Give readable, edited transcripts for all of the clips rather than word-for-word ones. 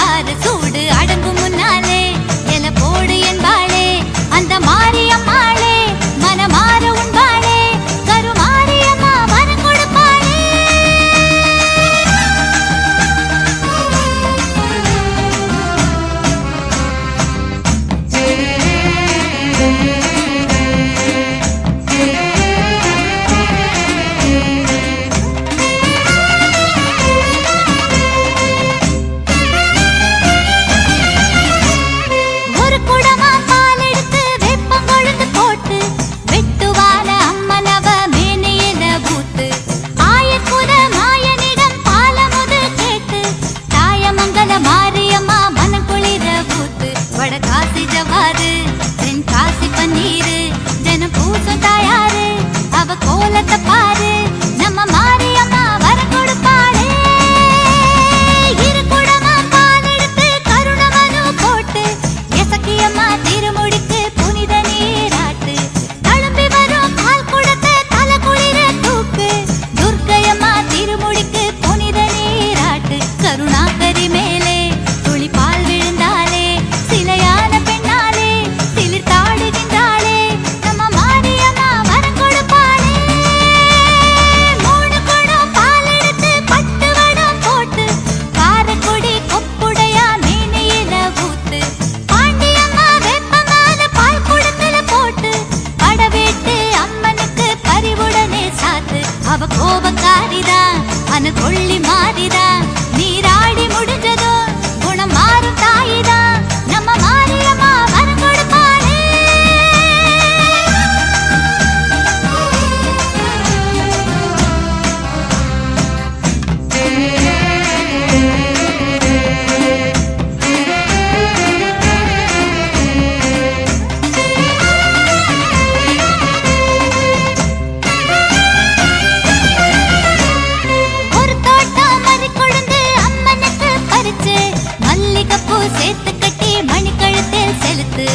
பாரு சூடு அடங்கும் முன்னாலே எல போடு என்பாளே அந்த மாரியம்மாளே மனமாற உண்பாளே கருமாரியம்மா வரம் கொடுப்பாளே. ஒரு குடமா பால் எடுத்து வேப்பங்கொழுந்து போட்டு வெட்டுவால அம்மனவ மேனியில பூத்து ஆயக்குல மாயனிடம் பாலமுது கேட்டு தாயமங்கல மாரியம்மா மனம் குளிர பூத்து வடகாசி ஜவாது தென்காசி பன்னீரு தினம் பூசும் தாயாரு அவ கோலத்தை பாரு நம்ம மாரியம்மா வரம் கொடுப்பாளே. இரு குடமா பால் எடுத்து கருணமனு போட்டு எசக்கியம்மா திருமுடிக்கு புனித நீராட்டு தழும்பி வரும் பால் குடத்தை தலை குளிர தூக்கு துர்க்கையம்மா திருமுடிக்கு புனித நீராட்டு கருணாகரி மேலே துளி பால் விழுந்தாலே சிலையான பெண்ணாலே சிலிர் தாடுகின்றாளே நம்ம மாரியம்மா வரம் கொடுப்பாளே. மூணு குடம் பால் எடுத்து பட்டு வடம் போட்டு காரக்குடி கொப்புடையா மேனியில ஊத்து பாண்டியம்மா வெப்பமால பால் குடத்துல போட்டு படவேட்டு அம்மனுக்கு பரிவுடனே சாத்து அவ கோபக்காரிதான் அன கொள்ளி மாறிதான் நீராடி முடிஞ்சதோ குணம் மாறும் தாயிதான் நம்ம மாரியம்மா வரம் கொடுப்பாளே. ஒரு தோட்டம் மறி கொழுந்து அம்மனுக்கு பறிச்சு மல்லிகைப்பூ சேர்த்து கட்டி மணிக்கழுத்தில் செலுத்து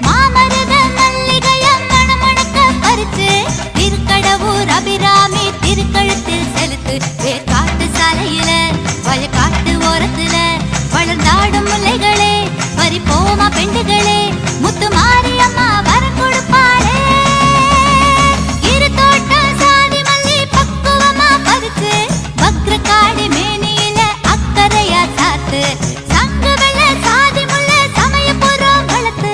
மாமருக மல்லிகைய மணமணக்க பறிச்சு திருக்கடவூர் அபிராமி திருக்கழுத்தில் செலுத்து வேர்காட்டு சாலையில வயக்காட்டு ஓரத்துல வளர்ந்தாடும் முல்லைகளே பறிப்போமா பெண்டுகளே முத்து மாரியம்மா வரம் கொடுப்பாளே. இரு தோட்டம் சாதி மல்லி பக்குவமா பறிச்சு வக்ரகாளி மேனியில அக்கறையா சாத்து சங்கு வெள்ள சாதி முல்ல சமயபுரம் வளர்த்து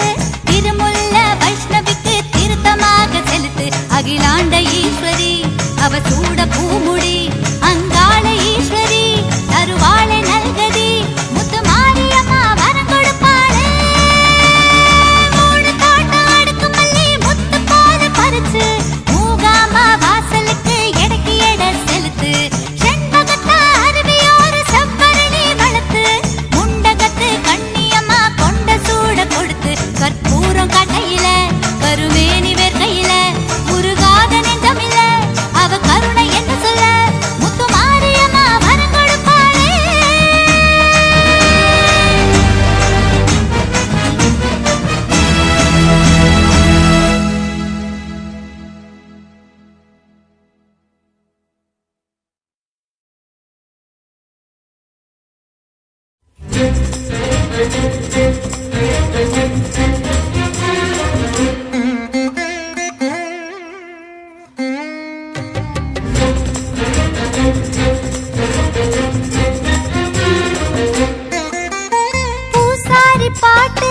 திருமுல்ல வைஷ்ணவிக்கு திருத்தமாக செலுத்து அகிலாண்ட ஈஸ்வரி அவ சூட பூமுடி அங்காள ஈஸ்வரி தருவாளை நல்கதி முத்து மாரியம்மா வரம் கொடுப்பாளே. மூணு தோட்டம் அடுக்கு மல்லி முத்து போல பறிச்சு மூகாமா வாசலுக்கு எடைக்கு எடை செலுத்து செண்பகத்தா அருவியோர செவ்வரளி வளர்த்து முண்டகத்து கண்ணியம்மா கொண்ட சூட கொடுத்து கற்பூரம் கட்டையில கருமேனி வேர்க்கையில உருகாத நெஞ்சமில்ல அவ கருணை என்ன சொல்ல முத்து மாரியம்மா வரம் கொடுப்பாளே. பூசாரி பாட்டு